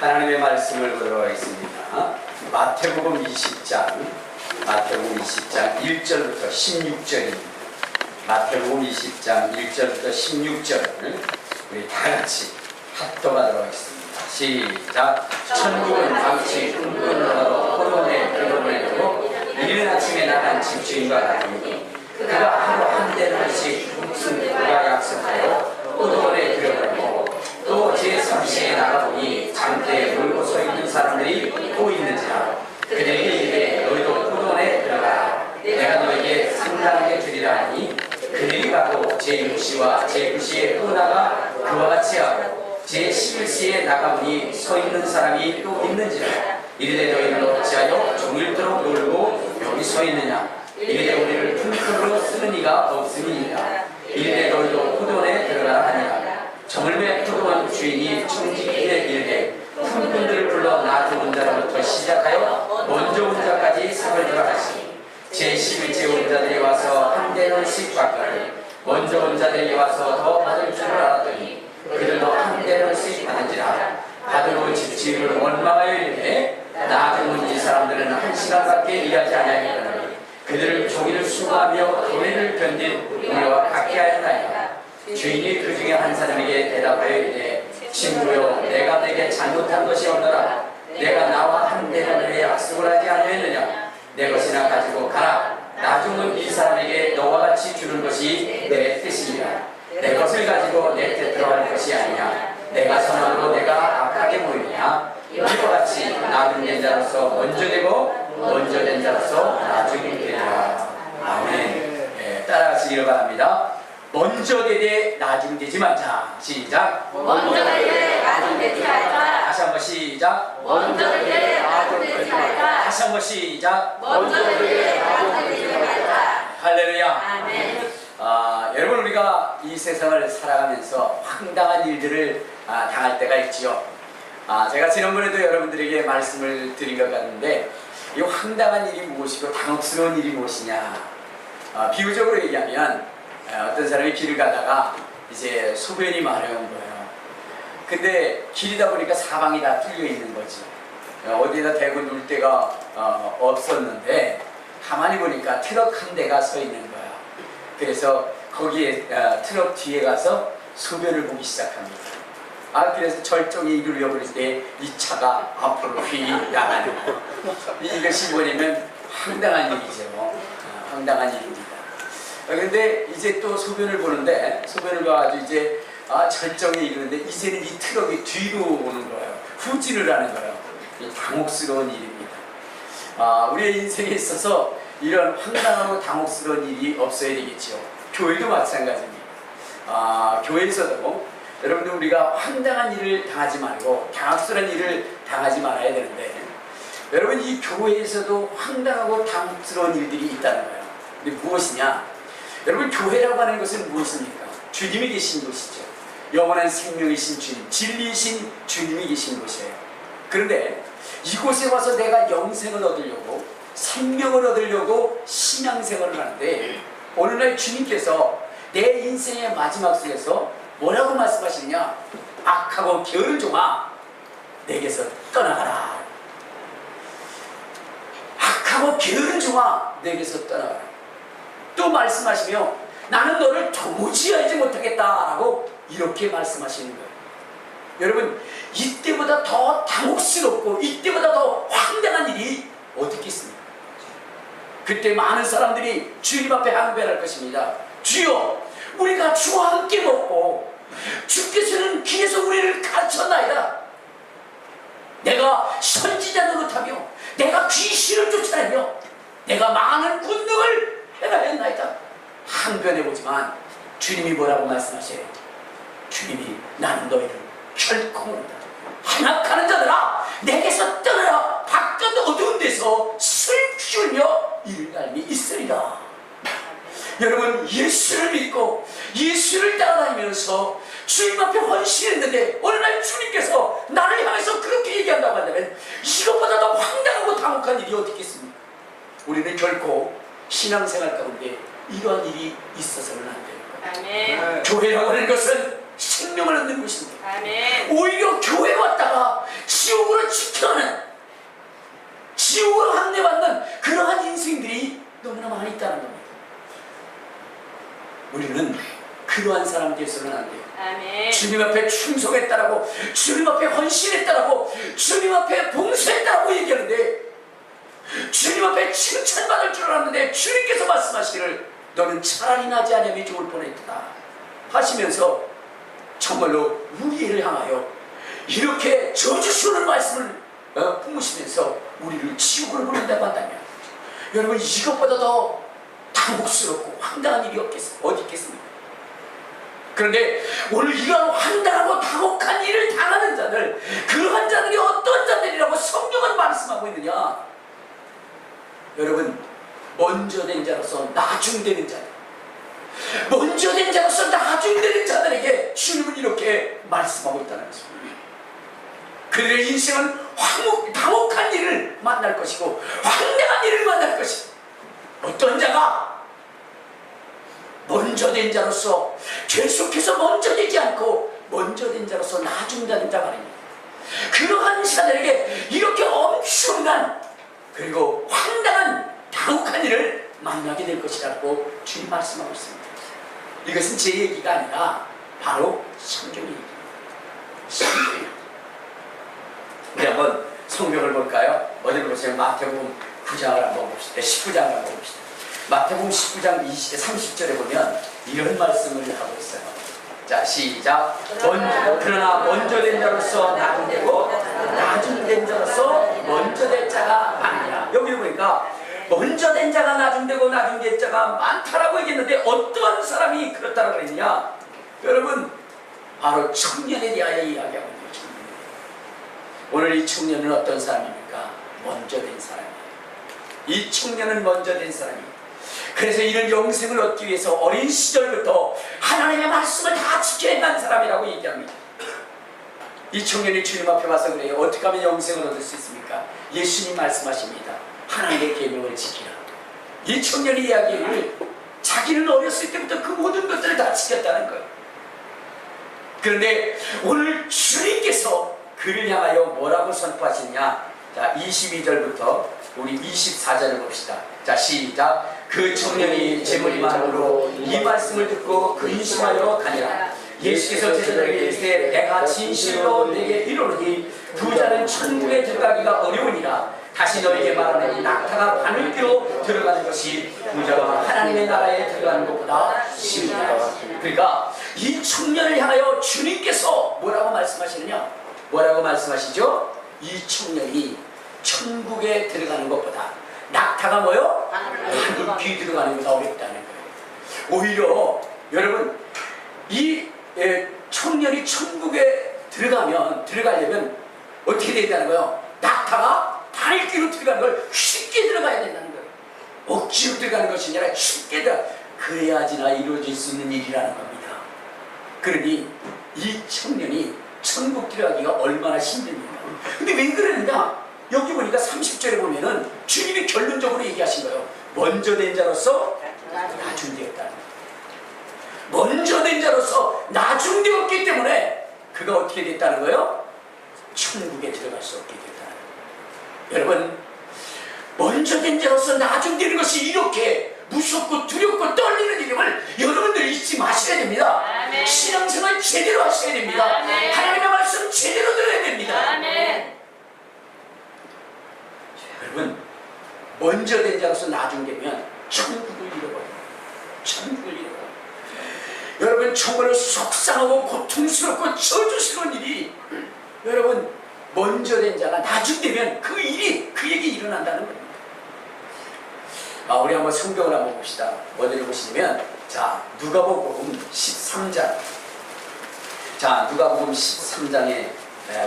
하나님의 말씀을 보도록 하겠습니다. 마태복음 20장 1절부터 16절입니다. 마태복음 20장 1절부터 16절을 우리 다같이 합독하도록 하겠습니다. 시작. 천국은 마치 흥분으로 포도원에 기름을 두고 이른 아침에 나간 집주인과 같으니 그가 하루 한 대를씩 무슨 그가 약속하여 포도원에 들여보고 또 제3시에 나가보니 장대에 물고 서 있는 사람들이 또 있는지라 그들에게 이르되 너희도 포도원에 들어가라. 내가 너희에게 상당하게 주리라 하니 그들이 가고 제6시와 제9시에 또 나가 그와 같이 하고 제11시에 나가보니 서 있는 사람이 또 있는지라 이르되 너희는 어찌하여 종일토록 놀고 여기 서 있느냐. 이르되 우리를 품꾼으로 쓰는 이가 없음이니라. 이르되 너희도 포도원에 들어가라 하니라. 저물매 포도원 주인이 청지기에 이르되 품꾼들을 불러 나 좋은 자로부터 시작하여 먼저 온 자까지 상을 주라 하시니 제11째 온 자들이 와서 한 대는씩 받더니 먼저 온 자들이 와서 더 받을 줄을 알았더니 그들도 한 대는씩 받은지라. 받으러 집주인을 원망하여 이르되 나중은 이 사람들은 1시간밖에 일하지 아니하였더니 그들을 종일 수고하며 도리를 견딘 우리와 같게 하였나이다. 주인이 그 중에 한 사람에게 대답하여 이르되 친구여 내가 내게 잘못한 것이 없노라. 내가 나와 한 대를 약속을 하지 아니하였느냐. 내 것이나 가지고 가라. 나중은 이 사람에게 너와 같이 주는 것이 내 뜻이니라. 내 것을 가지고 내 뜻대로 할 것이 아니냐. 내가 선함으로 내가 악하게 보이느냐. 이와 같이 나중된 자로서 먼저 되고 먼저 된 자로서 나중이 되리라. 아멘. 따라하시기를 바랍니다. 먼저 되되 나중 되지 말자. 시작. 먼저 되되 나중 되지 말자. 다시 한번 시작. 먼저 되되 나중 되지 말자. 다시 한번 시작. 먼저 되되 나중 되지 말자. 할렐루야. 아멘. 여러분 우리가 이 세상을 살아가면서 황당한 일들을 당할 때가 있지요. 제가 지난번에도 여러분들에게 말씀을 드린 것 같은데 이 황당한 일이 무엇이고 당혹스러운 일이 무엇이냐. 비유적으로 얘기하면 어떤 사람이 길을 가다가 이제 소변이 마려운 거예요. 근데 길이다 보니까 사방이 다 뚫려 있는 거지. 어디에다 대고 눌 데가 없었는데 가만히 보니까 트럭 한 대가 서 있는 거야. 그래서 거기에 트럭 뒤에 가서 소변을 보기 시작합니다. 그래서 절정에 이르려 버릴 때 이 차가 앞으로 휙 나가는 거. 이것이 뭐냐면 황당한 일이죠. 황당한 일입니다. 근데 이제 또 소변을 보는데 소변을 봐가지고 이제 절정에 이르는데 이제는 이 트럭이 뒤로 오는 거예요. 후진을 하는 거예요. 당혹스러운 일입니다. 우리의 인생에 있어서 이런 황당하고 당혹스러운 일이 없어야 되겠죠. 교회도 마찬가지입니다. 교회에서도 여러분들 우리가 황당한 일을 당하지 말고 당혹스러운 일을 당하지 말아야 되는데 여러분 이 교회에서도 황당하고 당혹스러운 일들이 있다는 거예요. 근데 무엇이냐? 여러분 교회라고 하는 것은 무엇입니까? 주님이 계신 곳이죠. 영원한 생명이신 주님, 진리이신 주님이 계신 곳이에요. 그런데 이곳에 와서 내가 영생을 얻으려고 생명을 얻으려고 신앙생활을 하는데 어느 날 주님께서 내 인생의 마지막 속에서 뭐라고 말씀하시느냐? 악하고 게으른 종아 내게서 떠나가라. 악하고 게으른 종아 내게서 떠나가라. 또 말씀하시며 나는 너를 도무지 알지 못하겠다라고 이렇게 말씀하시는 거예요. 여러분 이때보다 더 당혹스럽고 이때보다 더 황당한 일이 어디 있겠습니까? 그때 많은 사람들이 주님 앞에 항변할 것입니다. 주여 우리가 주와 함께 먹고 주께서는 길에서 우리를 가르쳤나이다. 내가 선지자 노릇하며 내가 귀신을 쫓아내며 내가 많은 군능을 행하였나이다. 항변해보지만 주님이 뭐라고 말씀하세요? 주님이 나는 너희를 결코 모른다. 한악하는 자들아 내게서 떠나라. 바깥 어두운 데서 슬프며 이를 날미 있으리라. 여러분 예수를 믿고 예수를 따라다니면서 주님 앞에 헌신했는데 어느 날 주님께서 나를 향해서 그렇게 얘기한다고 한다면 이것보다 더 황당하고 당혹한 일이 어디 있겠습니까? 우리는 결코 신앙생활 가운데 이러한 일이 있어서는 안 됩니다. 아멘. 교회라고 하는 것은 생명을 얻는 곳입니다. 아멘. 오히려 교회 왔다가 지옥으로 지켜가는, 지옥으로 함대받는 그러한 인생들이 너무나 많이 있다는 겁니다. 우리는 그러한 사람 되어서는 안 돼요. 아멘. 주님 앞에 충성했다라고, 주님 앞에 헌신했다라고, 주님 앞에 봉사했다라고 얘기하는데, 주님 앞에 칭찬받을 줄 알았는데 주님께서 말씀하시기를 너는 차라리 나지 않으면 좋을 뻔했다 하시면서 정말로 우리를 향하여 이렇게 저주시는 말씀을 품으시면서 우리를 지옥으로 보낸다고 한다면, 여러분 이것보다 더 당혹스럽고 황당한 일이 어디 있겠습니까? 그런데 오늘 이런 황당하고 당혹한 일을 당하는 자들, 그러한 자들이 어떤 자들이라고 성경은 말씀하고 있느냐? 여러분, 먼저 된 자로서 나중되는 자들, 먼저 된 자로서 나중되는 자들에게 주님은 이렇게 말씀하고 있다는 것입니다. 그들의 인생은 당혹한 일을 만날 것이고 황당한 일을 만날 것이고, 어떤 자가 먼저 된 자로서 계속해서 먼저 되지 않고 먼저 된 자로서 나중되는 자 말입니다. 그러한 자들에게 이렇게 엄청난 그리고 황당한 당혹한 일을 만나게 될 것이라고 주님 말씀하고 있습니다. 이것은 제 얘기가 아니라 바로 성경의 얘기입니다. 성경입니다. 우리 한번 성경을 볼까요? 어디 보세요? 마태복음 9장을 한번 봅시다. 19장을 한번 봅시다. 마태복음 19장 30절에 보면 이런 말씀을 하고 있어요. 자, 시작. 그러나 먼저 된 자로서 나중되고 나중된 자로서 먼저 될 자가 많으냐. 여기 보니까 먼저 된 자가 나중되고 나중된 자가 많다라고 얘기했는데, 어떠한 사람이 그렇다고 그랬냐? 여러분, 바로 청년에 대하여 이야기하고 있는 청년. 오늘 이 청년은 어떤 사람입니까? 먼저 된 사람이에요. 이 청년은 먼저 된 사람이에요. 그래서 이런 영생을 얻기 위해서 어린 시절부터 하나님의 말씀을 다 지켜낸 사람이라고 얘기합니다. 이 청년이 주님 앞에 와서 그래요. 어떻게 하면 영생을 얻을 수 있습니까? 예수님 말씀하십니다. 하나님의 계명을 지키라. 이 청년이 이야기를 자기는 어렸을 때부터 그 모든 것들을 다 지켰다는 거예요. 그런데 오늘 주님께서 그를 향하여 뭐라고 선포하시냐? 자, 22절부터 우리 24절을 봅시다. 자, 시작. 그 청년이 재물이 많으로 이 말씀을 듣고 근심하여 가니라. 예수께서 제자들에게 이르시되 내가 진실로 내게 이르노니 부자는 천국에 들어가기가 어려우니라. 다시 너에게 말하노니 낙타가 바늘 끼로 들어가는 것이 부자가 하나님의 나라에 들어가는 것보다 쉬우니라. 그러니까 이 청년을 향하여 주님께서 뭐라고 말씀하시느냐? 뭐라고 말씀하시죠? 이 청년이 천국에 들어가는 것보다 낙타가 뭐요? 바늘 귀 들어가는 것보다 어렵다는 거예요. 오히려 여러분, 이 청년이 천국에 들어가려면 어떻게 된다는 거예요? 낙타가 바늘귀로 들어가는 걸 쉽게 들어가야 된다는 거예요. 억지로 들어가는 것이 아니라 쉽게 그래야지나 이루어질 수 있는 일이라는 겁니다. 그러니 이 청년이 천국 들어가기가 얼마나 힘듭니까? 근데 왜 그러느냐? 여기 보니까 30절에 보면은 주님이 결론적으로 얘기하신 거예요. 먼저 된 자로서 나중되었다는 거예요. 먼저 된 자로서 나중되었기 때문에 그가 어떻게 됐다는 거예요? 천국에 들어갈 수 없게 됐다는 거예요. 여러분, 먼저 된 자로서 나중되는 것이 이렇게 무섭고 두렵고 떨리는 일임을 여러분들 잊지 마셔야 됩니다. 아멘. 신앙생활 제대로 하셔야 됩니다. 아멘. 하나님의 말씀 제대로 들어야 됩니다. 아멘. 여러분, 먼저 된 자로서 나중되면 천국을 잃어버려요. 천국을 잃어버려요. 여러분, 정말로 속상하고 고통스럽고 저주스러운 일이, 여러분, 먼저 된 자가 나중되면 그 일이 그에게 일어난다는 겁니다. 우리 한번 성경을 한번 봅시다. 어디를 보시면, 자, 누가복음 13장. 자, 누가복음 13장에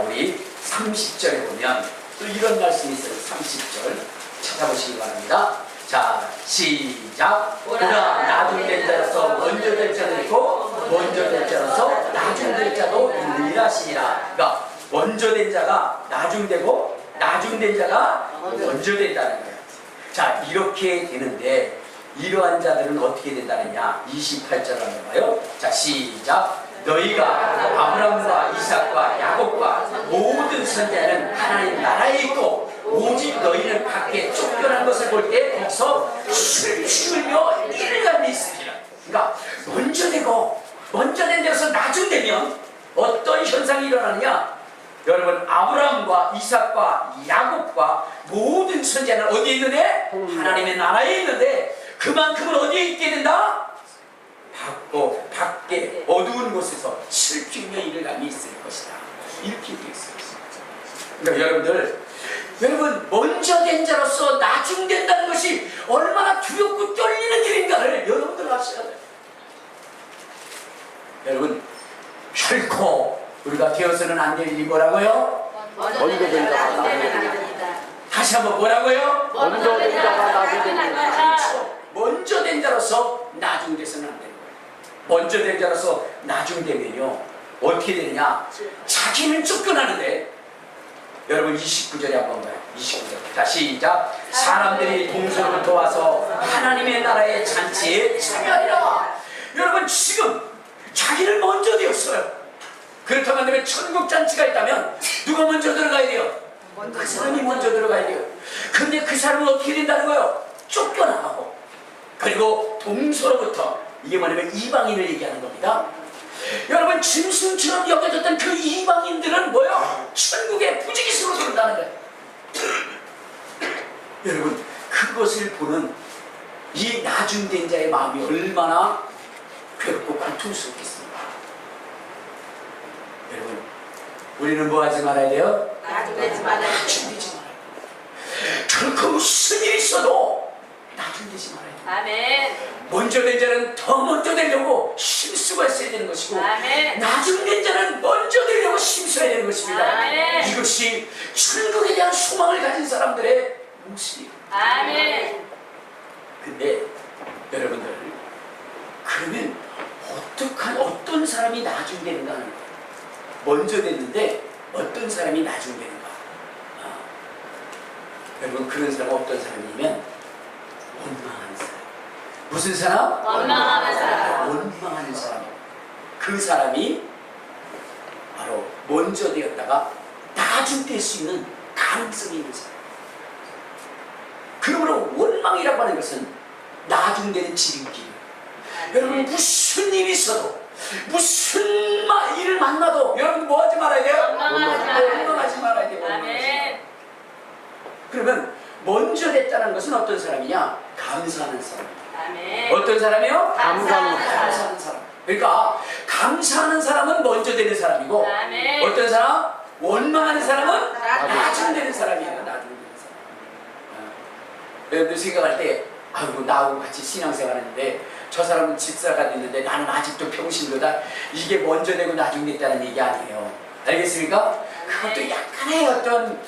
우리 30절에 보면 또 이런 말씀이 있어요. 30절 찾아보시기 바랍니다. 자, 시작. 그러나 나중된 자로서 먼저 될 자도 있고 먼저 될 자로서 나중될 자도 있느니라 하시니라. 그러니까 먼저 된 자가 나중되고 나중된 자가 먼저 된다는 거예요. 자, 이렇게 되는데 이러한 자들은 어떻게 된다느냐? 28절 한번 봐요. 자, 시작. 너희가 아브라함과 이삭과 야곱과 모든 선지자는 하나님 나라에 있고 오직 너희는 밖에 쫓겨난 것을 볼 때 거기서 춤추며 일감이 있으리라. 그러니까 먼저 된 데서 나중되면 어떤 현상이 일어나느냐? 여러분, 아브라함과 이삭과 야곱과 모든 선지자는 어디에 있는데? 하나님의 나라에 있는데 그만큼은 어디에 있게 된다? 밖에 어두운 곳에서 슬피며 일감이 있을 것이다. 이렇게 되어 있습니다. 그러니까 여러분 먼저 된 자로서 나중된다는 것이 얼마나 두렵고 떨리는 일인가를 여러분들 아셔야 돼요. 여러분, 결코 우리가 되어서는 안 될 일이 뭐라고요? 먼저 된 자가 나중됩니다. 다시 한번 뭐라고요? 먼저 된 자가 나중됩니다. 먼저 된 자로서 나중돼서는 안 되는 거예요. 먼저 된 자로서 나중되면요 어떻게 되느냐? 자기는 쫓겨나는데, 여러분 29절에 한번 봐요. 29절. 자, 시작. 사람들이 동서로부터 와서 하나님의 나라의 잔치에 참여하리라. 여러분, 지금 자기를 먼저 되었어요. 그렇다면 천국 잔치가 있다면 누가 먼저 들어가야 돼요? 그 사람이 먼저 들어가야 돼요. 근데 그 사람은 어떻게 된다는 거예요? 쫓겨나가고, 그리고 동서로부터, 이게 뭐냐면 이방인을 얘기하는 겁니다. 여러분, 짐승처럼 여겨졌던 그 이방인들은 뭐예요? 천국의 부지기수로 들어온다는 거예요. 여러분, 그것을 보는 이 나중된 자의 마음이 얼마나 괴롭고 고통스럽겠습니까? 여러분, 우리는 뭐 하지 말아야 돼요? 나중되지 말아야 돼요. 나중되지 말아야 돼요. 결코 무슨 일이 있어도 나중되지 말아야 돼요. 아멘. 먼저 된 자는 더 먼저 되려고 힘쓰고 있어야 되는 것이고, 아멘. 나중된 자는 먼저 되려고 힘써야 되는 것입니다. 아멘. 이것이 천국에 대한 소망을 가진 사람들의 모습이에요. 아멘. 근데 여러분들, 그러면 어떤 사람이 나중되는가 하는 거예요. 먼저 됐는데 어떤 사람이 나중되는가. 여러분, 그런 사람은 어떤 사람이냐면 원망하는 사람. 무슨 사람? 원망하는 사람. 원망하는 사람. 그 사람이 바로 먼저 되었다가 나중될 수 있는 가능성이 있는 사람. 그러므로 원망이라고 하는 것은 나중되는 지름길. 여러분, 무슨 일이 있어도, 무슨 일을 만나도 여러분 뭐 하지 말아야 돼요? 원망하지 말아야 돼요. 아멘. 그러면 먼저 됐다는 것은 어떤 사람이냐? 감사하는 사람. 아멘. 어떤 사람이요? 감사하는 사람. 감사하는 사람. 그러니까 감사하는 사람은 먼저 되는 사람이고, 아멘. 어떤 사람? 원망하는 사람은 나중. 나중 되는 사람이에요. 나중 되는 사람. 여러분들 생각할 때, 아이고, 나하고 같이 신앙생활 했는데 저 사람은 집사가 됐는데 나는 아직도 평신도다. 이게 먼저 되고 나중 됐다는 얘기 아니에요. 알겠습니까? 그것도 약간의 어떤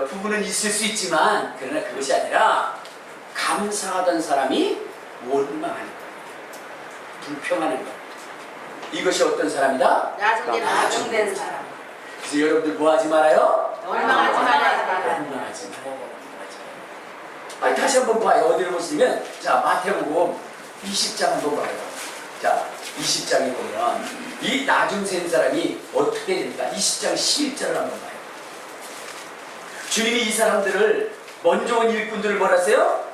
부분은 있을 수 있지만, 그러나 그것이 아니라 감사하던 사람이 원망하는 거예요. 불평하는 거예요. 이것이 어떤 사람이다? 나중되는 사람. 그래서 여러분들 뭐 하지 말아요? 원망하지 말아야 돼. 원망하지 말아요. 아니, 다시 한번 봐요. 어디를 보시면, 자, 마태복음 20장 한번 봐요. 자, 20장에 보면 이 나중 센 사람이 어떻게 됩니까? 20장 11절을 한번 봐요. 주님이 이 사람들을, 먼저 온 일꾼들을 뭐라 했어요?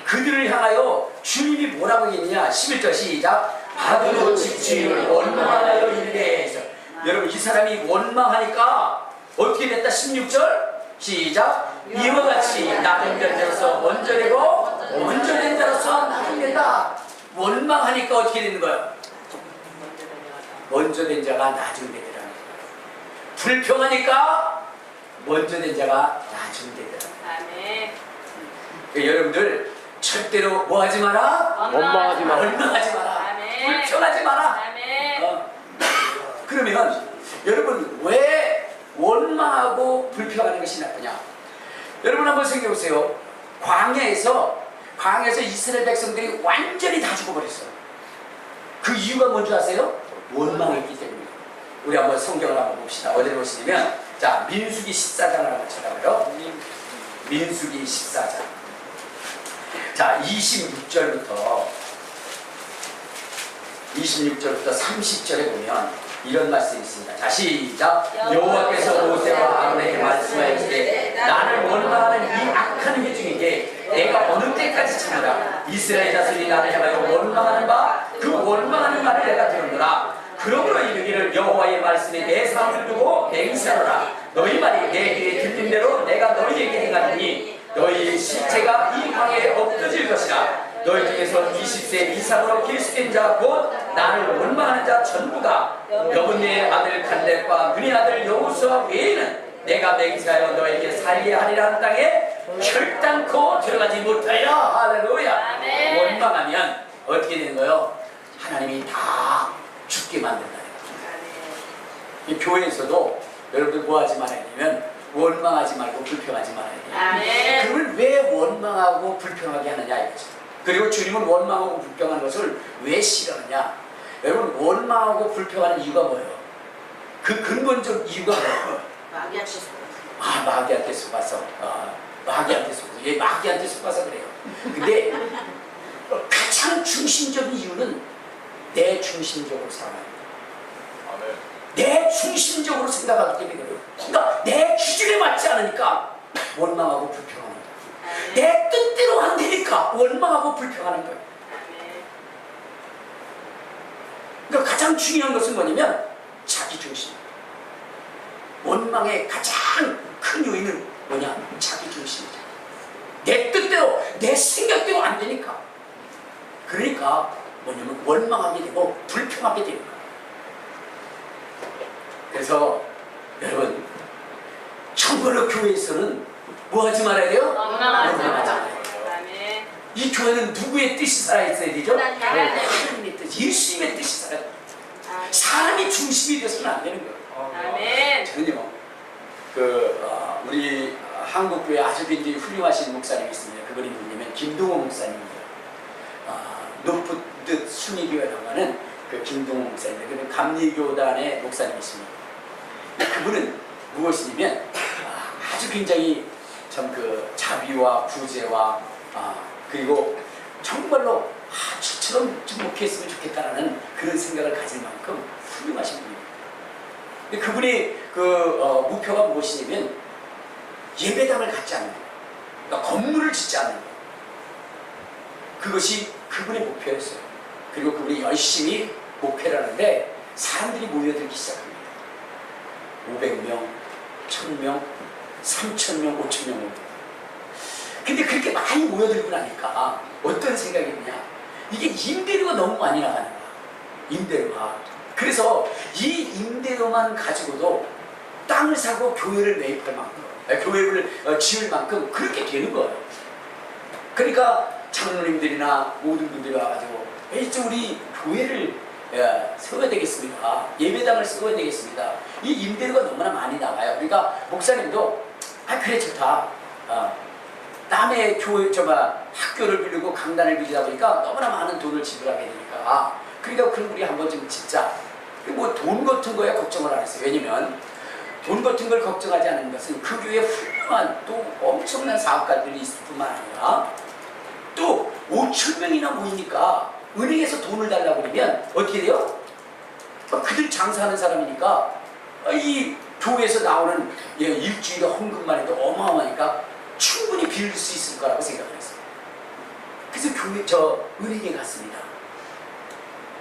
그들을 향하여 주님이 뭐라고 했느냐? 11절 시작. 받은 집주인을 원망하여 이르되. 여러분, 이 사람이 원망하니까 어떻게 됐다? 16절 시작. 이와 같이 나중된 자로서 먼저 되고 먼저 된 자로서 나중된다. 원망하니까 어떻게 되는 거야? 먼저 된 자가 나중되더라. 불평하니까 먼저 된 자가 나중되더라. 아멘. 여러분들 절대로 뭐 하지 마라? 원망하지 마라. 원망하지 마라. 아멘. 불평하지 마라. 아멘. 그러면 여러분, 왜 원망하고 불평하는 것이 나쁘냐? 여러분 한번 생각해 보세요. 광야에서 이스라엘 백성들이 완전히 다 죽어버렸어요. 그 이유가 뭔지 아세요? 원망했기 때문에. 우리 한번 성경을 한번 봅시다. 어디를 보시냐면, 자, 민수기 14장을 한번 찾아봐요. 민수기 14장. 자, 26절부터 26절부터 30절에 보면 이런 말씀이 있습니다. 자, 시작. 여호와께서 모세와 아론에게 말씀하시되 나를 원망하는 이 악한 회 중에 내가 어느 때까지 참으라. 이스라엘 자손이 나를 향하여 원망하는 바 그 원망하는 말을 내가 들었노라. 그러므로 이르기를 여호와의 말씀에 내 사람을 두고 맹세하노라. 너희 말이 내 귀에 들린 대로 내가 너희에게 행하리니 너희의 실체가 이 광야에 엎어질 것이라. 너희 중에서 20세 이상으로 길수된 자 곧 나를 원망하는 자 전부가 여분의 아들 갈렙과 눈의 아들 여호수아 외에는 내가 맹세하여 너에게 살게 하리라는 땅에 결단코 들어가지 못하여. 할렐루야. 아멘. 원망하면 어떻게 되는 거예요? 하나님이 다 죽게 만든다. 이 교회에서도 여러분들 뭐 하지 말아야 되면 원망하지 말고 불평하지 말아야 돼요. 아멘. 그걸 왜 원망하고 불평하게 하느냐 이거죠. 그리고 주님은 원망하고 불평하는 것을 왜 싫어하느냐. 여러분 원망하고 불평하는 이유가 뭐예요? 그 근본적 이유가 뭐예요? 마귀한테 마귀한테 속아서. 마귀한테 속아서. 얘 마귀한테 속아서 그래요. 근데 가장 중심적인 이유는 내 중심적으로 살아가는 거예요. 내 중심적으로 생각하기 때문에 그래요. 그러니까 내 기준에 맞지 않으니까 원망하고 불평하는 거예요. 내 뜻대로 안 되니까 원망하고 불평하는 거예요. 그러니까 가장 중요한 것은 뭐냐면 자기 중심. 원망의 가장 큰 요인은 뭐냐? 자기 중심이죠. 내 뜻대로 내 생각대로 안 되니까. 그러니까 뭐냐면 원망하게 되고 불평하게 되는 거예요. 그래서 여러분 정말로 교회에서는 뭐 하지 말아야 돼요? 원망하지 말아야 말아야 돼요. 아멘. 이 교회는 누구의 뜻이 살아있어야 되죠? 하나님의 하나님의 뜻, 예수님의 뜻이 살아야 돼요. 사람이 중심이 돼서는 안 되는 거예요. 아멘. 저는요, 우리 한국교회 아주 굉장히 훌륭하신 목사님이 있습니다. 그분이 누구냐면 김동호 목사님입니다. 높은 순위교회라고 하는 그 김동호 목사님입니다. 그는 감리교단의 목사님이십니다. 그분은 무엇이냐면 아주 굉장히 참 그 자비와 구제와 그리고 정말로 저처럼 좀 목회했으면 좋겠다라는 그런 생각을 가질 만큼 훌륭하신 분입니다. 근데 그분의 목표가 무엇이냐면 예배당을 갖지 않는 거예요. 그러니까 건물을 짓지 않는 거예요. 그것이 그분의 목표였어요. 그리고 그분이 열심히 목회를 하는데 사람들이 모여들기 시작합니다. 500명, 1000명, 3000명, 5000명. 근데 그렇게 많이 모여들고 나니까 어떤 생각이 드냐? 이게 임대료가 너무 많이 나가는 거야. 임대료가. 그래서 이 임대료만 가지고도 땅을 사고 교회를 매입할 만큼, 교회를 지을 만큼 그렇게 되는 거예요. 그러니까 장로님들이나 모든 분들이 와가지고 이제 우리 교회를 세워야 되겠습니다. 예배당을 세워야 되겠습니다. 이 임대료가 너무나 많이 나가요. 그러니까 목사님도 그래 좋다. 남의 교회 학교를 빌리고 강단을 빌리다 보니까 너무나 많은 돈을 지불하게 되니까 그러니까 그럼 우리 한번 좀 짓자. 뭐 돈 같은 거에 걱정을 안 했어요. 왜냐면 돈 같은 걸 걱정하지 않는 것은 그 교회에 훌륭한 또 엄청난 사업가들이 있을 뿐만 아니라 또 5,000명이나 모이니까 은행에서 돈을 달라고 그러면 어떻게 돼요? 그들 장사하는 사람이니까 이 교회에서 나오는 일주일에 헌금만 해도 어마어마하니까 충분히 빌릴 수 있을 거라고 생각을 했어요. 그래서 은행에 갔습니다.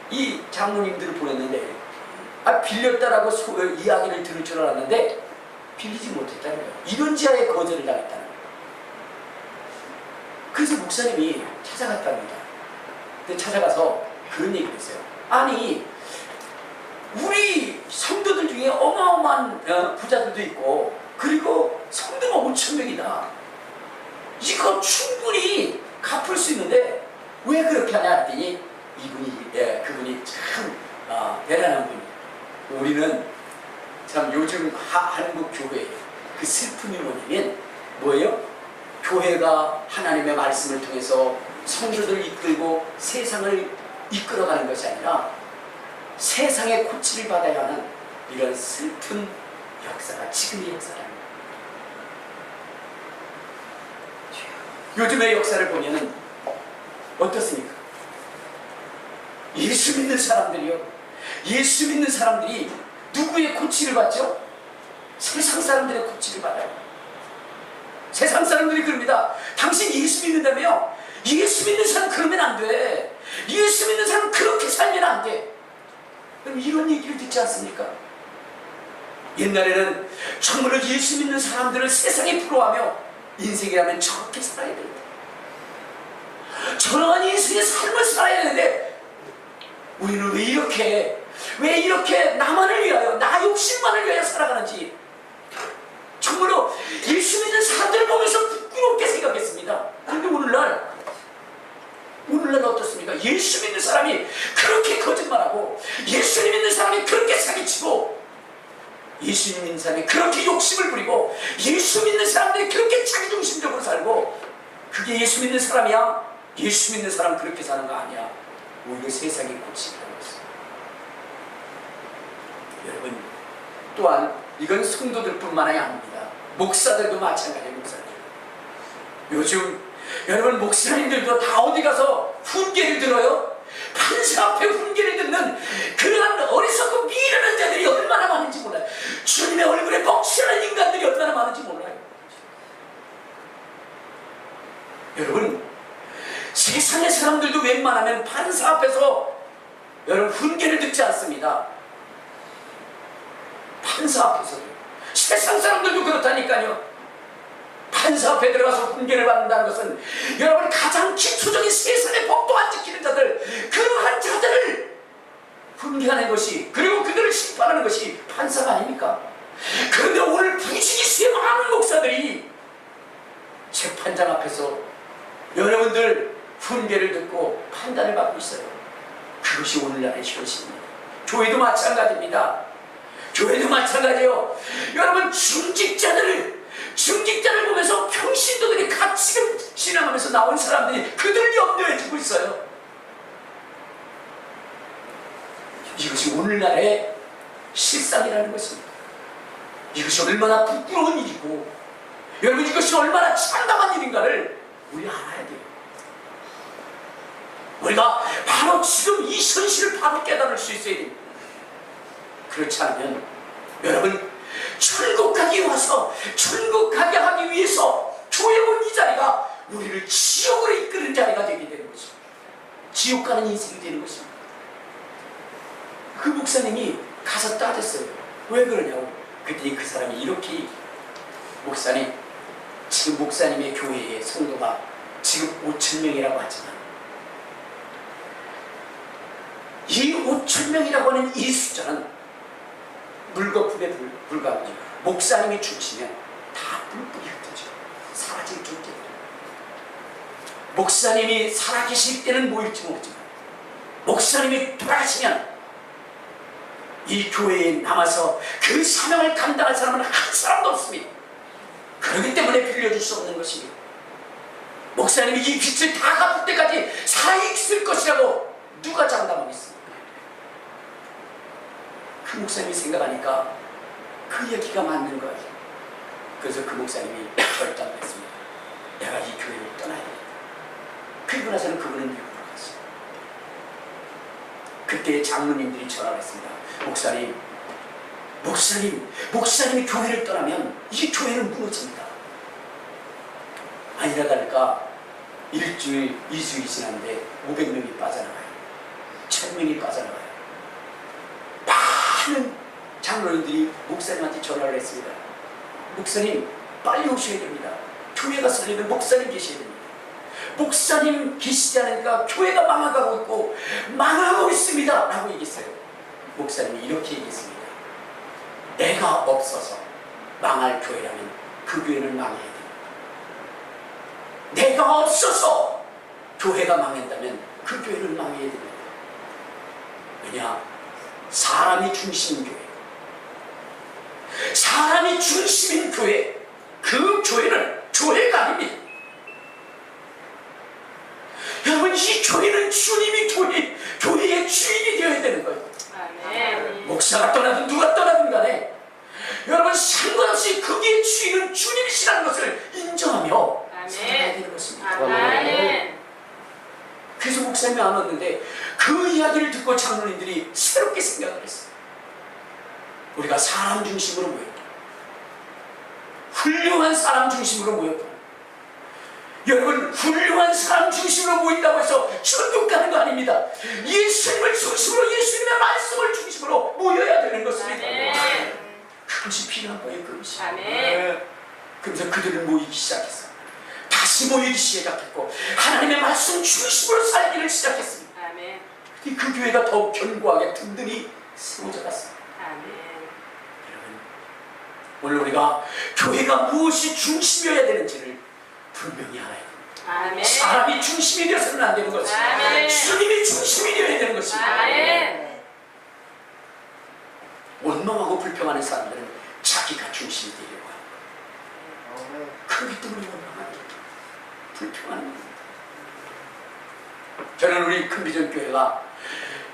이 장로님들을 보냈는데 빌렸다라고 이야기를 들을 줄 알았는데 빌리지 못했다는 거예요. 이런 지하에 거절을 당했다는 거예요. 그래서 목사님이 찾아갔답니다. 근데 찾아가서 그런 얘기를 했어요. 아니 우리 성도들 중에 어마어마한 부자들도 있고 그리고 성도가 5,000명이다. 이거 충분히 갚을 수 있는데 왜 그렇게 하냐 했더니 그분이 참 대단한 분이에요. 우리는 참 요즘 한국 교회의 그 슬픔이 뭐냐면 교회가 하나님의 말씀을 통해서 성도들을 이끌고 세상을 이끌어가는 것이 아니라 세상의 코치를 받아야 하는 이런 슬픈 역사가 지금의 역사랍니다. 요즘의 역사를 보면 어떻습니까? 예수 예수 믿는 사람들이요. 예수 믿는 사람들이 누구의 고치를 받죠? 세상 사람들의 고치를 받아요. 세상 사람들이 그럽니다. 당신 예수 믿는다며? 예수 믿는 사람 그러면 안 돼. 예수 믿는 사람 그렇게 살면 안 돼. 그럼 이런 얘기를 듣지 않습니까? 옛날에는 정말로 예수 믿는 사람들을 세상에 부러워하며 인생이라면 저렇게 살아야 된다. 저런 인생의 삶을 살아야 되는데 우리는 왜 이렇게 나만을 위하여, 나 욕심만을 위하여 살아가는지 정말로 예수 믿는 사람들을 보면서 부끄럽게 생각했습니다. 그런데 오늘날 어떻습니까? 예수 믿는 사람이 그렇게 거짓말하고, 예수 믿는 사람이 그렇게 사기치고, 예수 믿는 사람이 그렇게 욕심을 부리고, 예수 믿는 사람들이 그렇게 자기중심적으로 살고, 그게 예수 믿는 사람이야? 예수 믿는 사람 그렇게 사는 거 아니야. 오히려 세상이 고치라는 것입니다. 여러분, 또한 이건 성도들뿐만이 아닙니다. 목사들도 마찬가지예요. 목사들. 요즘 여러분 목사님들도 다 어디 가서 훈계를 들어요? 판사 앞에 훈계를 듣는 그러한 어리석고 미련한 자들이 얼마나 많은지 몰라요. 주님의 얼굴에 벅찬 인간들이 얼마나 많은지 몰라요. 여러분, 세상의 사람들도 웬만하면 판사 앞에서 여러분 훈계를 듣지 않습니다. 판사 앞에서도. 세상 사람들도 그렇다니까요. 판사 앞에 들어가서 훈계를 받는다는 것은 여러분 가장 기초적인 세상의 법도 안 지키는 자들, 그러한 자들을 훈계하는 것이, 그리고 그들을 심판하는 것이 판사가 아닙니까? 그런데 오늘 부지기수의 많은 목사들이 재판장 앞에서 여러분들 훈계를 듣고 판단을 받고 있어요. 그것이 오늘날의 현실입니다. 교회도 마찬가지입니다. 교회도 마찬가지예요. 여러분 중직자를 보면서 평신도들이 같이 신앙하면서 나온 사람들이 그들을 염려해 주고 있어요. 이것이 오늘날의 실상이라는 것입니다. 이것이 얼마나 부끄러운 일이고, 여러분 이것이 얼마나 참담한 일인가를 우리 알아야 돼요. 우리가 바로 지금 이 현실을 바로 깨달을 수 있어야 됩니다. 그렇지 않으면 여러분 천국 가기 와서 천국 가게 하기 위해서 교회 온 이 자리가 우리를 지옥으로 이끄는 자리가 되게 되는 것입니다. 지옥 가는 인생이 되는 것입니다. 그 목사님이 가서 따졌어요. 왜 그러냐고. 그랬더니 그 사람이 이렇게, 목사님, 지금 목사님의 교회의 성도가 지금 5,000명이라고 하지만 이 5,000명이라고 하는 이 숫자는 물거품에 불과하죠. 목사님이 죽으시면 다 뿔뿔이 흩어져 사라질 존재들. 목사님이 살아계실 때는 모일지 모르지만 목사님이 돌아가시면 이 교회에 남아서 그 사명을 감당할 사람은 한 사람도 없습니다. 그렇기 때문에 빌려줄 수 없는 것입니다. 목사님이 이 빛을 다 갚을 때까지 살아있을 것이라고 누가 장담하겠습니까? 그 목사님이 생각하니까 그 얘기가 맞는 거예요. 그래서 그 목사님이 결단했습니다. 내가 이 교회를 떠나야 되겠다. 그리고 나서는 그분은 미국으로 갔어요. 그때 장로님들이 전화를 했습니다. 목사님이 교회를 떠나면 이 교회는 무너집니다. 아니라 다를까 1주일, 2주일 지났는데 500명이 빠져나가요. 1000명이 빠져나가요. 많은 장로님들이 목사님한테 전화를 했습니다. 목사님 빨리 오셔야 됩니다. 교회가 설리면 목사님 계셔야 됩니다. 목사님 계시지 않으니까 교회가 망하고 있습니다 라고 얘기했어요. 목사님이 이렇게 얘기했습니다. 내가 없어서 망할 교회라면 그 교회는 망해야 됩니다. 내가 없어서 교회가 망한다면 그 교회는 망해야 됩니다. 왜냐? 사람이 중심인 교회, 사람이 중심인 교회, 그 교회는 교회가 아닙니다. 여러분 이 교회는 주님이 교회의 주인이 되어야 되는 거예요. 아멘. 목사가 떠나든 누가 떠나든 간에 여러분 상관없이 그의 주인은 주님이시라는 것을 인정하며 살아야 되는 것입니다. 아멘. 그래서 목사님이 안 왔는데 그 이야기를 듣고 장로님들이 새롭게 생각을 했어요. 우리가 사람 중심으로 모였다. 훌륭한 사람 중심으로 모였다. 여러분, 훌륭한 사람 중심으로 모인다고 해서 천국 가는 거 아닙니다. 예수님을 중심으로, 예수님의 말씀을 중심으로 모여야 되는 것입니다. 그것이 필요한 거예요. 그것이. 그래서 그들은 모이기 시작했어요. 다시 모이기 시작했고 하나님의 말씀 중심으로 살기를 시작했습니다. 그 교회가 더욱 견고하게 든든히 세워져 갔습니다. 여러분, 오늘 우리가 교회가 무엇이 중심이어야 되는지를 분명히 알아야 됩니다. 사람이 중심이 되어서는 안 되는 것입니다. 주님이 중심이 되어야 되는 것입니다. 원망하고 불평하는 사람들은 자기가 중심이 되려고 하는 거예요. 그렇기 때문에 원망하는 거예요. 불평하는 겁니다. 저는 우리 큰비전 교회가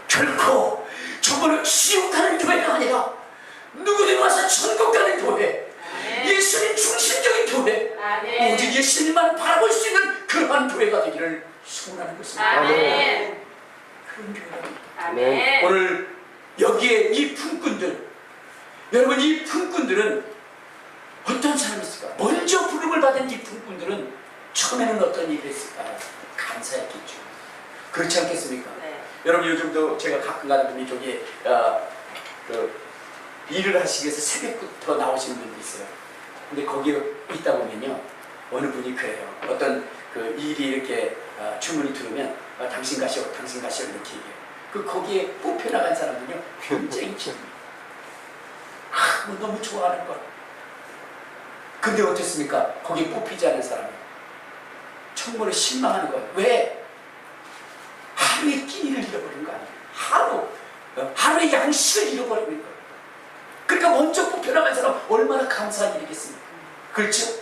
결코 저번에 지옥 가는 교회가 아니라 누구든 와서 천국 가는 교회, 예수님 중심적인 교회, 오직 예수님만 바라볼 수 있는 그러한 교회가 되기를 소원하는 것입니다. 그런 교회가 됩니다. 오늘 여기에 이 품꾼들, 여러분, 이 품꾼들은 어떤 사람이 있을까? 먼저 부름을 받은 이 품꾼들은 처음에는 어떤 일을 했을까요? 감사했겠죠. 그렇지 않겠습니까? 여러분, 요즘도 제가 가끔 가다 보면 저기 일을 하시기 위해서 새벽부터 나오시는 분도 있어요. 근데 거기에 있다 보면요, 어느 분이 그래요. 어떤 그 일이 이렇게 주문이 들어오면 당신 가시오, 당신 가시오 이렇게 얘기해요. 거기에 뽑혀나간 사람들은요, 굉장히 기쁩니다. 뭐 너무 좋아하는 걸. 근데 어떻습니까? 거기에 뽑히지 않은 사람은 정말로 실망하는 거예요. 왜? 하루의 끼니를 잃어버린 거 아니에요. 하루의 양식을 잃어버리는 거예요. 그러니까 먼저 뽑혀나간 사람 얼마나 감사한 일이겠습니까? 그렇죠?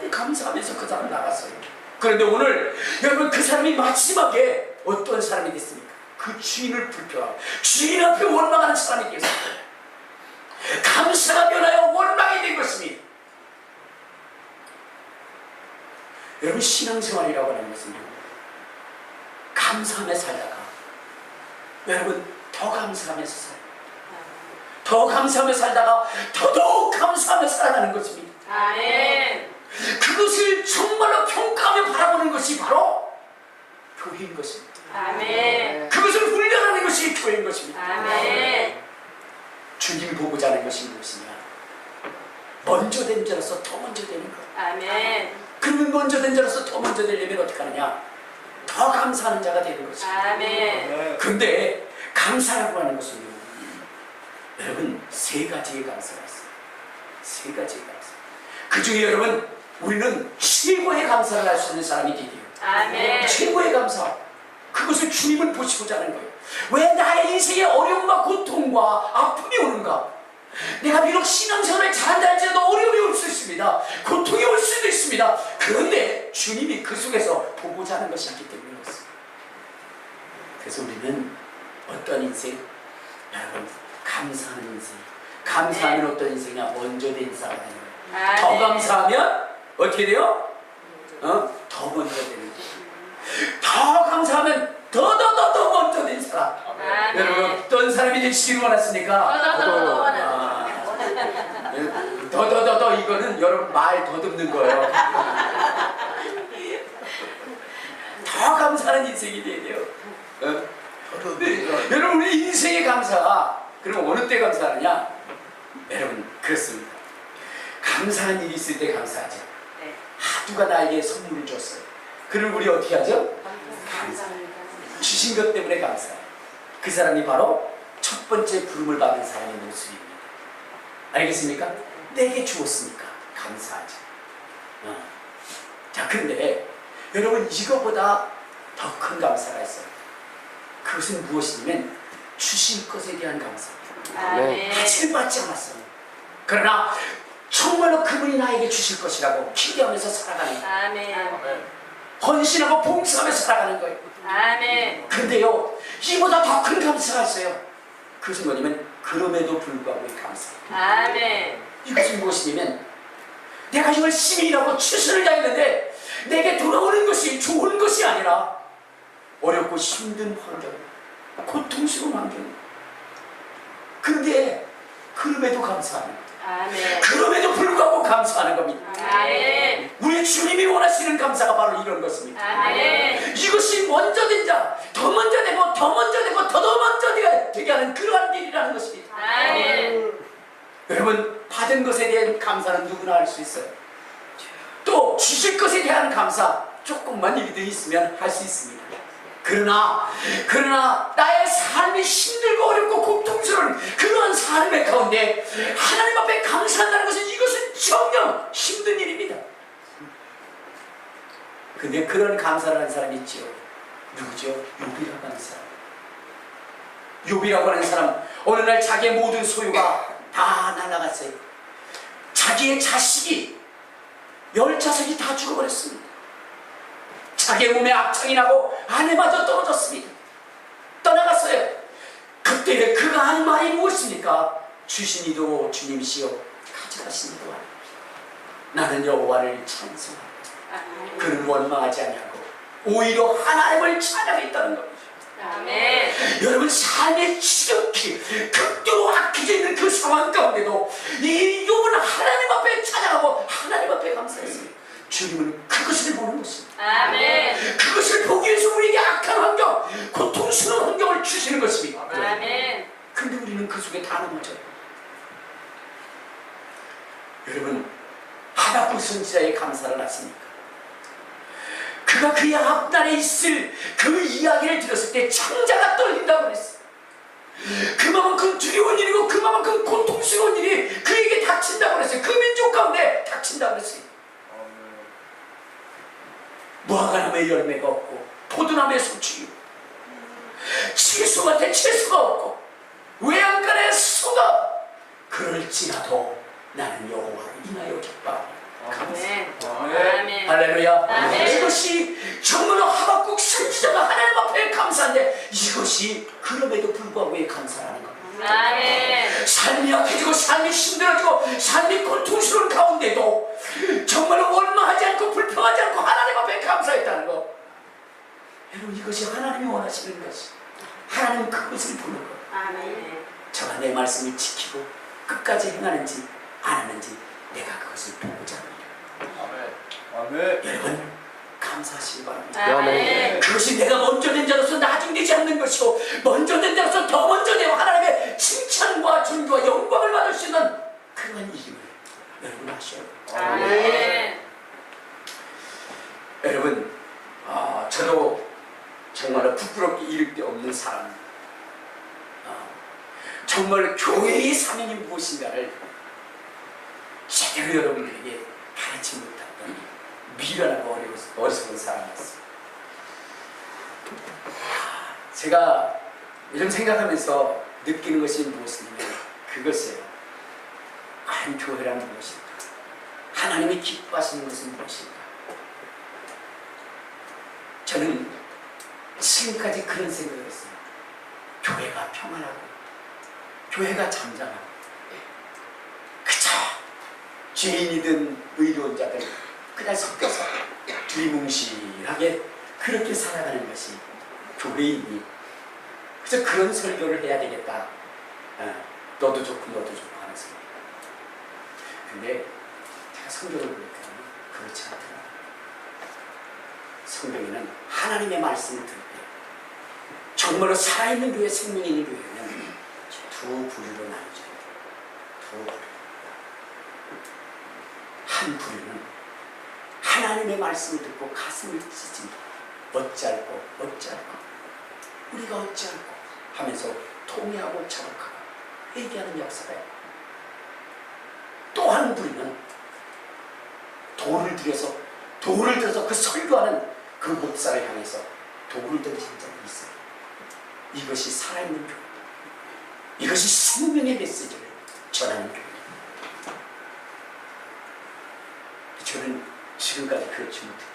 감사하면서 그 사람 나갔어요. 그런데 오늘 여러분, 그 사람이 마지막에 어떤 사람이 됐습니까? 그 주인을 불평하고 주인 앞에 원망하는 사람이 되었습니다. 감사가 변하여 원망이 된 것입니다. 여러분, 신앙생활이라고 하는 것은요, 감사하며 살다가 여러분 더 감사하면서 살아요. 더 감사하며 살다가 더더욱 감사하며 살아가는 것입니다. 그것을 정말로 평가하며 바라보는 것이 바로 교회인 것입니다. 그것을 훈련하는 것이 교회인 것입니다. 주님 보고자 하는 것이 무엇이냐? 먼저 된 자로서 더 먼저 되는 것. 그러면 먼저 된 자로서 더 먼저 되려면 어떻게 하느냐? 더 감사하는 자가 되는 것입니다. 그런데 감사라고 하는 것은요, 여러분, 세 가지의 감사가 있어요. 세 가지의 감사. 그 중에 여러분, 우리는 최고의 감사를 할 수 있는 사람이 되게요. 최고의 감사. 그것을 주님은 보시고자 하는 거예요. 왜 나의 인생에 어려움과 고통과 아픔이 오는가? 내가 비록 신앙생활을 잘한다 할지라도 어려움이 올 수 있습니다. 고통이 올 수도 있습니다. 그런데 주님이 그 속에서 보고자 하는 것이 있기 때문에 그렇습니다. 그래서 우리는 어떤 인생? 여러분, 감사하는 인생. 감사하면 어떤 인생이냐? 먼저 된 사람이 되는 거예요. 더 감사하면 어떻게 돼요? 더 먼저 되는 거예요. 더 감사하면 더 먼저 된 사람. 여러분, 어떤 사람이 되시길 원하십니까? 더 이거는 여러분 말 더듬는 거예요. 더 감사하는 인생이 돼야 돼요. 여러분, 우리 인생의 감사가 그럼 어느 때 감사하느냐? 여러분, 그렇습니다. 감사한 일이 있을 때 감사하죠. 누가 나에게 선물을 줬어요. 그럼 우리 어떻게 하죠? 감사합니다. 주신 것 때문에 감사해요. 그 사람이 바로 첫 번째 부름을 받은 사람의 모습입니다. 알겠습니까? 내게 주었으니까 감사하죠. 자, 그런데 여러분, 이거보다 더 큰 감사가 있어요. 그것은 무엇이냐면 주신 것에 대한 감사입니다. 아직은 받지 않았어요. 그러나 정말로 그분이 나에게 주실 것이라고 기대하면서 살아가는 거예요. 헌신하고 봉사하며 살아가는 거예요. 근데요, 이보다 더 큰 감사가 있어요. 그것은 뭐냐면 그럼에도 불구하고의 감사입니다. 이것은 무엇이냐면 내가 열심히 일하고 최선을 다했는데 내게 돌아오는 것이 좋은 것이 아니라 어렵고 어렵고 힘든 환경, 고통스러운 환경. 그런데 그럼에도 감사하는 거예요. 아멘. 그럼에도 불구하고 감사하는 겁니다. 아멘. 우리 주님이 원하시는 감사가 바로 이런 것입니다. 아멘. 이것이 먼저 된 자, 더 먼저 되고 더 먼저 되고 더 먼저 되게 하는 그러한 일이라는 것입니다. 아멘. 여러분, 받은 것에 대한 감사는 누구나 할 수 있어요. 또 주실 것에 대한 감사 조금만 일이 더 있으면 할 수 있습니다. 그러나 나의 삶이 힘들고 어렵고 고통스러운 그러한 삶의 가운데 하나님 앞에 감사한다는 것은 이것은 정녕 힘든 일입니다. 근데 그런 감사를 하는 사람이 있지요. 누구죠? 욥이라고 하는 사람. 욥이라고 하는 사람, 어느 날 자기의 모든 소유가 다 날아갔어요. 자기의 자식이 10자석이 다 죽어버렸습니다. 자기의 몸에 악창이 나고 아내마저 떨어졌습니다. 떠나갔어요. 그때 그가 한 말이 무엇입니까? 주신 이도 주님이시여 가져가신 이도 나는 여호와를 찬송하고 그는 원망하지 아니하고 오히려 하나님을 찬양했다는 겁니다. 아멘. 여러분, 삶의 지극히 극도로 악해져 있는 그 상황 가운데도 이 욥은 하나님 앞에 찬양하고 하나님 앞에 감사했습니다. 주님은 그것을 보는 것입니다. 아멘. 그것을 보기 위해서 우리에게 악한 환경, 고통스러운 환경을 주시는 것입니다. 아멘. 근데 우리는 그 속에 다 넘어져요. 여러분, 하나님 선지자의 감사를 하십니까? 그가 그의 앞날에 있을 그 이야기를 들었을 때 창자가 떨린다고 그랬어요. 그만큼 두려운 일이고 그만큼 고통스러운 일이 그에게 닥친다고 그랬어요. 그 민족 가운데 닥친다고 그랬어요. 무화과나무에 열매가 없고 포도나무에 소출이 채소밭에 채소가 없고 외양간에 소가 그럴지라도 나는 여호와를 인하여 기뻐하노라. 아멘. 아멘. 할렐루야. 아멘. 이것이 정말로 하박국 선지자가 하나님 앞에 감사한데 이것이 그럼에도 불구하고의 감사라는 겁니다. 아멘. 삶이 약해지고 삶이 힘들어지고 삶이 고통스러운 가운데도 정말로 원망하지 않고 불평하지 않고 하나님 앞에 감사했다는 것. 여러분, 이것이 하나님이 원하시는 것이 하나님은 그것을 보는 것. 아멘. 저가 내 말씀을 지키고 끝까지 행하는지 안 하는지 내가 그것을 보고자 합니다. 아멘. 여러분, 감사하시기 바랍니다. 아멘. 그것이 내가 먼저 된 자로서 나중되지 않는 것이고 먼저 된 자로서 더 먼저 되고 하나님의 칭찬과 존귀와 영광을 받을 수 있는 그런 일임을 여러분 아셔야 돼요. 아멘. 여러분, 저도 정말로 부끄럽게 이를 데 없는 사람, 정말 교회의 사명이 무엇인가를 제대로 여러분들에게 가르치 못했던 미련하고 어리석은 사람이었어요. 제가 요즘 생각하면서 느끼는 것이 무엇이냐면 그것이에요. 과연 교회란 무엇일까? 하나님이 기뻐하시는 것은 무엇일까? 저는 지금까지 그런 생각을 했어요. 교회가 평안하고 교회가 잠잠하고 그저 죄인이든 의로운 자들 그냥 섞여서 두리뭉실하게 그렇게 살아가는 것이 교회이니 그래서 그런 설교를 해야 되겠다. 너도 좋고 너도 좋고 하는 설교. 근데 제가 성경을 보니까 그렇지 않더라. 성경에는 하나님의 말씀을 들을 때 정말로 살아있는 교회, 생명이 있는 교회는 두 부류로 나뉘어져요. 두 부류. 한 부류는 하나님의 말씀을 듣고 가슴을 찢습니다. 어찌할꼬 우리가 어찌할꼬 하면서 통회하고 자복하고 회개하는 역사가 있고, 또 한 부류는 돌을 들어서 그 설교하는 그 목사를 향해서 돌을 던진 적이 있어요. 이것이 살아있는 교회, 이것이 생명의 메시지를 전하는 교회. 저는 지금까지 그렇지 못했습니다.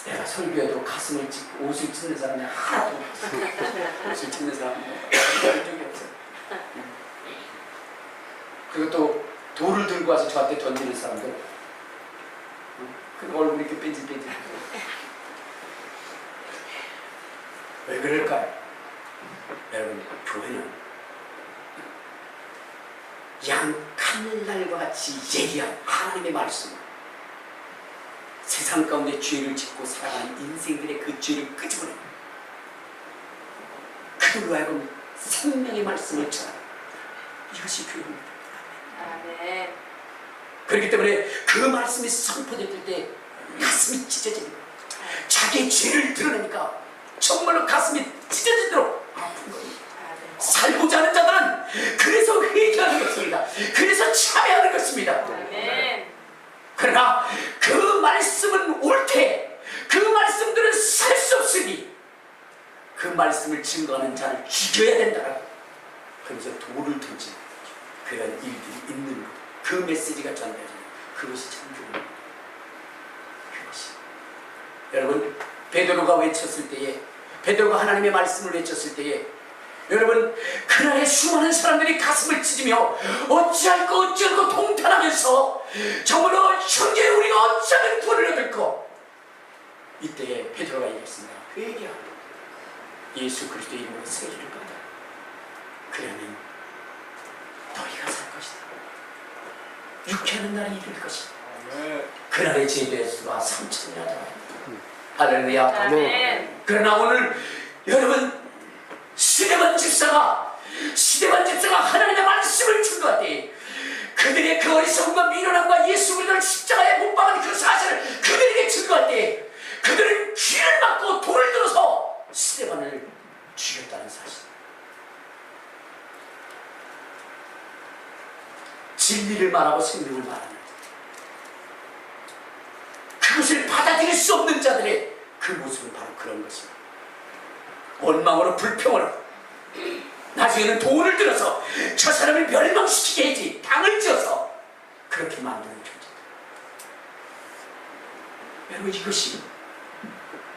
내가 설교해도 가슴을 찢고 옷을 찢는 사람이 하나도 없어요. 옷을 찢는 사람은 본 적이 없어요. 그리고 또 돌을 들고 와서 저한테 던지는 사람들, 그 얼굴이 이렇게 뺀질뺀질. 왜 그럴까요? 여러분, 교회는 양칼날과 같이 예리한 하나님의 말씀, 세상 가운데 죄를 짓고 살아가는 인생들의 그 죄를 끄집어내 그들로 하여금 생명의 말씀을 전하는 이것이 교회입니다. 아멘. 그렇기 때문에 그 말씀이 선포될 때 가슴이 찢어집니다. 자기의 죄를 드러내니까 정말로 가슴이 찢어지도록 아픈 겁니다. 살고자 하는 자들은 그래서 회개하는 것입니다. 그래서 참여하는 것입니다. 아멘. 그러나 그 말씀은 옳되 그 말씀들은 살 수 없으니 그 말씀을 증거하는 자를 죽여야 된다. 그래서 돌을 던지는 그런 일들이 있는 것, 그 메시지가 전달되는 그것이 참교입니다. 그것이 여러분, 베드로가 외쳤을 때에, 베드로가 하나님의 말씀을 외쳤을 때에, 여러분, 그날에 수많은 사람들이 가슴을 찢으며 어찌할까 어찌할까 동탄하면서 정말로 형제 우리가 어찌하면 구원을 얻을까, 이때에 베드로가 얘기했습니다. 회개하라. 예수 그리스도의 이름으로 세례를 받아. 그러면 너희가 살 것이다. 유쾌하는 날이 이룰 것이다. 그날의 제도의 수가 3,000이나 되어요. 할렐루야. 아멘. 그러나 오늘 여러분, 시대반 집사가 하나님의 말씀을 증거할 때 그들의 그 어리석음과 미련함과 예수 그리스도를 십자가에 못 박은 그 사실을 그들에게 증거할 때 그들은 귀를 막고 돌을 들어서 스데반을 죽였다는 사실. 진리를 말하고 생명을 말하는 그것을 받아들일 수 없는 자들의 그 모습은 바로 그런 것입니다. 원망으로 불평으로 나중에는 돈을 들어서 저 사람을 멸망시키게 해야지 당을 지어서 그렇게 만드는 존재다. 여러분, 이것이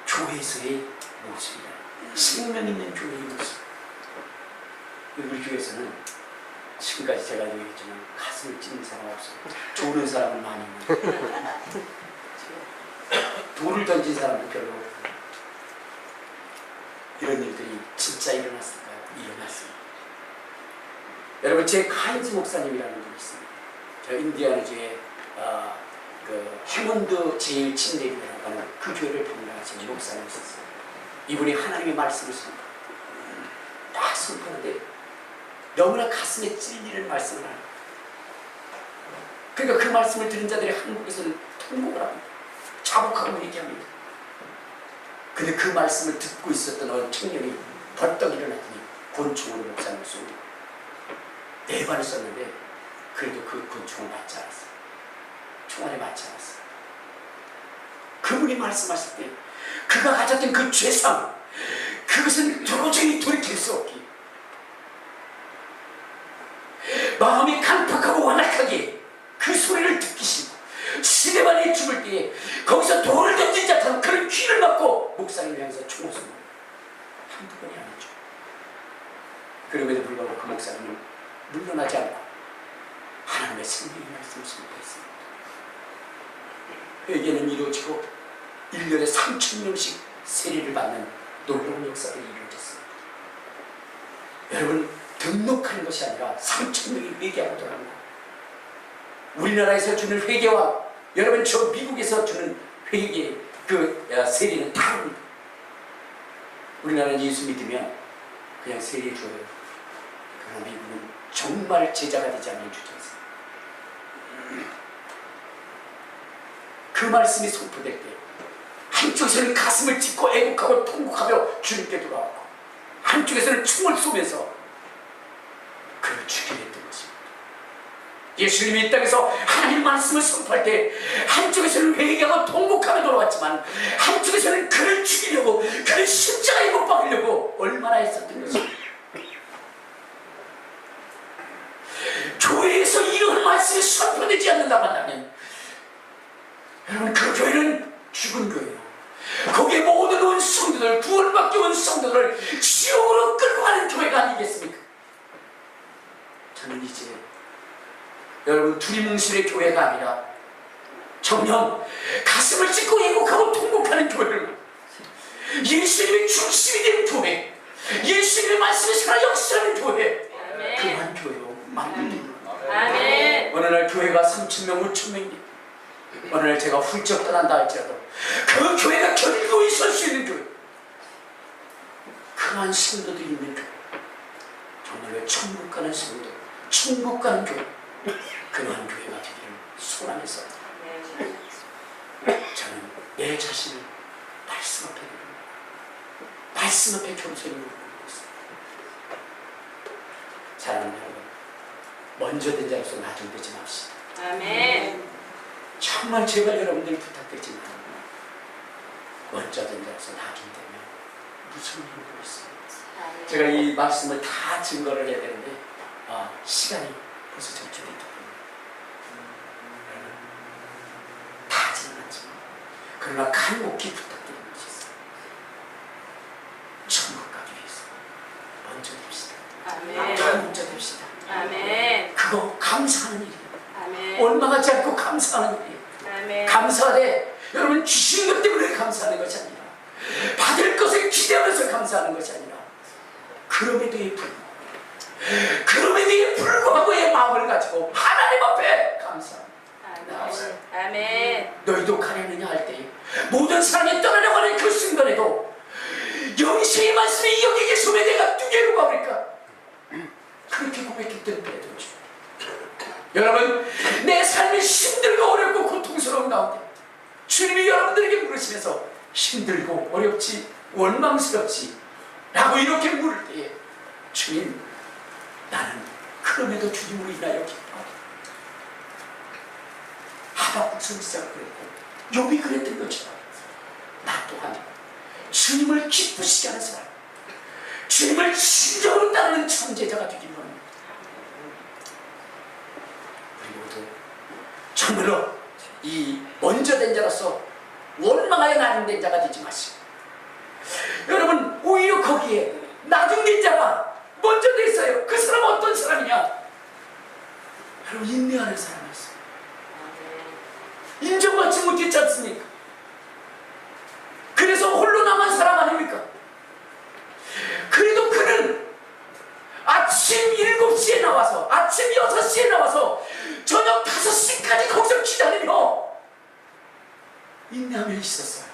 교회에서의 모습이다. 생명 있는 교회의 모습. 우리 교회에서는 지금까지 제가 얘기했지만 가슴을 찢는 사람 없어요. 조는 사람은 많이 있는데 돌을 던진 사람도 별로 없고. 이런 일들이 진짜 일어났을까요? 일어났습니다. 여러분, 제 카인즈 목사님이라는 분이 있습니다. 저 인디아나주에 그 휴먼드 제일 침례교회라고 하는 그 교회를 방문하신 목사님이 있었어요. 이분이 하나님의 말씀을 딱 선포하는데 너무나 가슴에 찔리는 말씀을 하는 거예요. 그러니까 그 말씀을 들은 자들이 한국에서는 통곡을 합니다. 자복하고 얘기합니다. 근데 그 말씀을 듣고 있었던 어느 청년이 벌떡 일어나더니 권총으로 목사님을 쏘고 4발을 썼는데 그래도 그 권총을 맞지 않았어요. 총알에 맞지 않았어요. 그분이 말씀하실 때 그가 가졌던 그 죄상, 그것은 도저히 돌이킬 수 없기, 마음이 강팍하고 완악하게 그 소리를 듣기 싫고 시대반에 죽을 때에 거기서 돌을 던진 자처럼 그런 귀를 막고 목사님을 향해서 총을 쏘는 한두 번이 아니죠. 그럼에도 불구하고 그 목사님은 물러나지 않고 하나님의 생명의 말씀을 선포했습니다. 회개는 이루어지고 1년에 3,000명씩 세례를 받는 놀라운 역사들이 이루어졌습니다. 여러분, 등록하는 것이 아니라 3,000명이 회개하고 돌아갑니다. 우리나라에서 주는 회개와 여러분 저 미국에서 주는 회개 그 세례는 다릅니다. 우리나라는 예수 믿으면 그냥 세례 줘요. 그러나 미국은 정말 제자가 되지 않는 주장이 있습니다. 그 말씀이 선포될 때 한쪽에서는 가슴을 찢고 애국하고 통곡하며 주님께 돌아왔고 한쪽에서는 총을 쏘면서 그를 죽이려 했던 것입니다. 예수님이 이 땅에서 하나님 말씀을 선포할 때 한쪽에서는 회개하고 통곡하며 돌아왔지만 한쪽에서는 그를 죽이려고, 그를 십자가에 못 박으려고 얼마나 했었던 것입니다. 교회에서 이런 말씀이 선포되지 않는다고 한다면 여러분, 그 교회는 죽은 교회예요. 거기에 모든 온 성도들, 구원받기 온 성도들을 지옥으로 끌고 가는 교회가 아니겠습니까? 저는 이제 여러분, 두리뭉실의 교회가 아니라 정녕 가슴을 찢고 애곡하고 통곡하는 교회를, 예수님의 중심이 된 교회, 명, 5천 명이 어느 날 제가 훌쩍 떠난다 할지라도 그 교회가 견고히 설 수 있는 교회, 그러한 성도들이 있는 교회, 정말로 천국 가는 성도, 천국 가는 교회, 그러한 교회가 되기를 소원하면서 저는 내 자신을 말씀 앞에 드립니다. 말씀 앞에 겸손히 묻고 있습니다. 사랑하는 여러분, 먼저 된 자로서 나중되지 맙시다. 아멘. 정말 제발 여러분들 부탁드리지만 먼저 된 자로서 나중되면 무슨 일이 있습니다. 제가 이 말씀을 다 증거를 해야 되는데 시간이 벌써 절충이 있거든요. 다 하지는 않지만 그러나 간곡히 부탁드리는 것이 있어요. 천국 가기 위해서 먼저 됩시다. 아멘. 먼저 됩시다. 아멘. 그거 감사하는 일이에요. 아멘. 원망하지 않고 감사하는 일이에요. 아멘. 감사하되 여러분 주신 것 때문에 감사하는 것이 아니라 받을 것을 기대하면서 감사하는 것이 아니라 그럼에도 불구하고의 마음을 가지고 하나님 앞에 감사합니다. 아멘. 너희도 가려느냐 할 때 모든 사람이 떠나려고 하는 그 순간에도 영생의 말씀이 여기 계시면 내가 누게로 가버릴까? 그렇게 고백했던 베드로죠. 여러분, 내 삶이 힘들고 어렵고 고통스러운 가운데 주님이 여러분들에게 물으시면서 힘들고 어렵지 원망스럽지 라고 이렇게 물을 때에 주님, 나는 그럼에도 주님으로 인하여 기뻐하다. 하박국 선지자가 그랬고 욥이 그랬던 것처럼 나 또한 주님을 기쁘시게 하는 사람, 주님을 진정으로 따르는 천재자가 되길 원합니다. 우리 모두 정말로 이 먼저 된 자로서 원망하여 나중된 자가 되지 마시고, 여러분 오히려 거기에 나중된 자가 먼저 돼 있어요. 그 사람은 어떤 사람이냐? 여러분 인내하는 사람이었어요. 인정받지 못했지 않습니까? 그래서 홀로 남은 사람 아닙니까? 그래도 그는 아침 7시에 나와서 아침 6시에 나와서 저녁 5시까지 거기서 기다리며 인내하며 있었어요.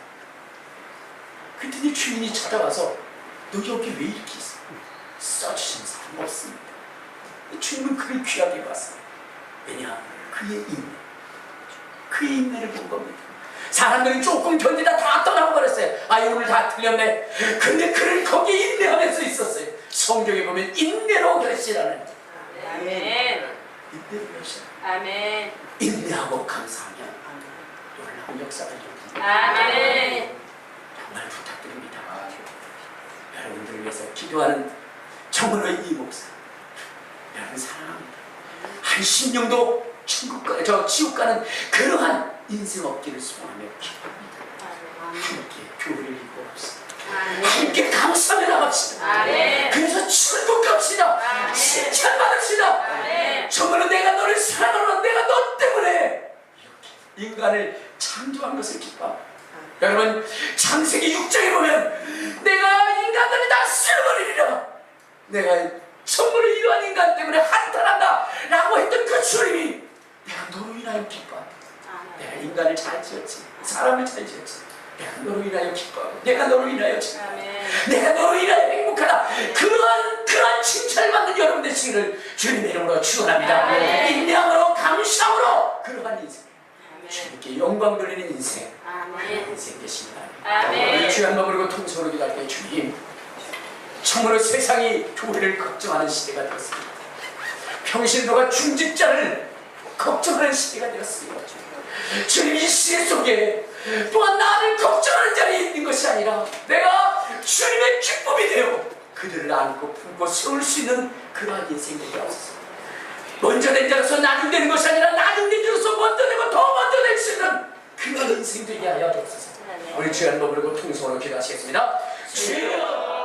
그랬더니 주인이 찾아와서 너 여기 왜 이렇게 있어? 써주신 사람 없습니다. 주님은 그를 귀하게 봤어요. 왜냐? 그의 인내를 본 겁니다. 사람들이 조금 견디다 다 떠나고 버렸어요. 오늘 다 틀렸네. 근데 그를 거기에 인내하면서 있었어요. 성경에 보면 인내로 결실하는, 아멘. 인내로 결실, 아멘. 인내하고 감사하면 놀라운 역사가 일어납니다. 아멘. 정말 부탁드립니다. 여러분들을 위해서 기도하는 정말로 이 목사 여러분 사랑합니다. 한 심령도 지옥 가는 그러한 인생 없기를 소원하며 기도합니다. 함께 교회를 이루어 갑시다. 함께 감사하며 나갑시다. 아멘. 그래서 천국 갑시다. 아멘. 칭찬 받읍시다. 아멘. 정말로 내가 너를 사랑하노라, 내가 너 때문에 이렇게 인간을 창조한 것을 기뻐합니다. 여러분 창세기 6장에 보면 내가 인간들을 다 쓸어버리리라, 내가 정말로 이러한 인간 때문에 한탄한다 라고 했던 그 주님이 내가 너로 인하여 기뻐한다. 내가 인간을 잘 지었지, 사람을 잘 지었지, 내가 너로 인하여 기뻐하고 내가 너로 인하여 즐거워, 내가 너로 인하여 행복하다. 그러한 칭찬을 받는 여러분 되시기를 주님의 이름으로 축원합니다. 인내함으로 감사함으로 그러한 인생, 주님께 영광 돌리는 인생, 인생 되시기 바랍니다. 우리 주여 한번 그리고 통성으로 기도할 때 주님, 정말로 세상이 교회를 걱정하는 시대가 되었습니다. 평신도가 중직자를 걱정하는 시대가 되었습니다. 주님, 이 시대 속에 또한 나를 걱정하는 자리에 있는 것이 아니라 내가 주님의 기쁨이 되어 그들을 안고 품고 세울 수 있는 그러한 인생이 되었습니다. 먼저 된 자로서 나중되는 것이 아니라 나중된 자로서 먼저 되고 더 먼저 될 수 있는 그런 인생 되게 하여 주옵소서. 우리 주여 한번 부르고 통성으로 기도하시겠습니다. 주여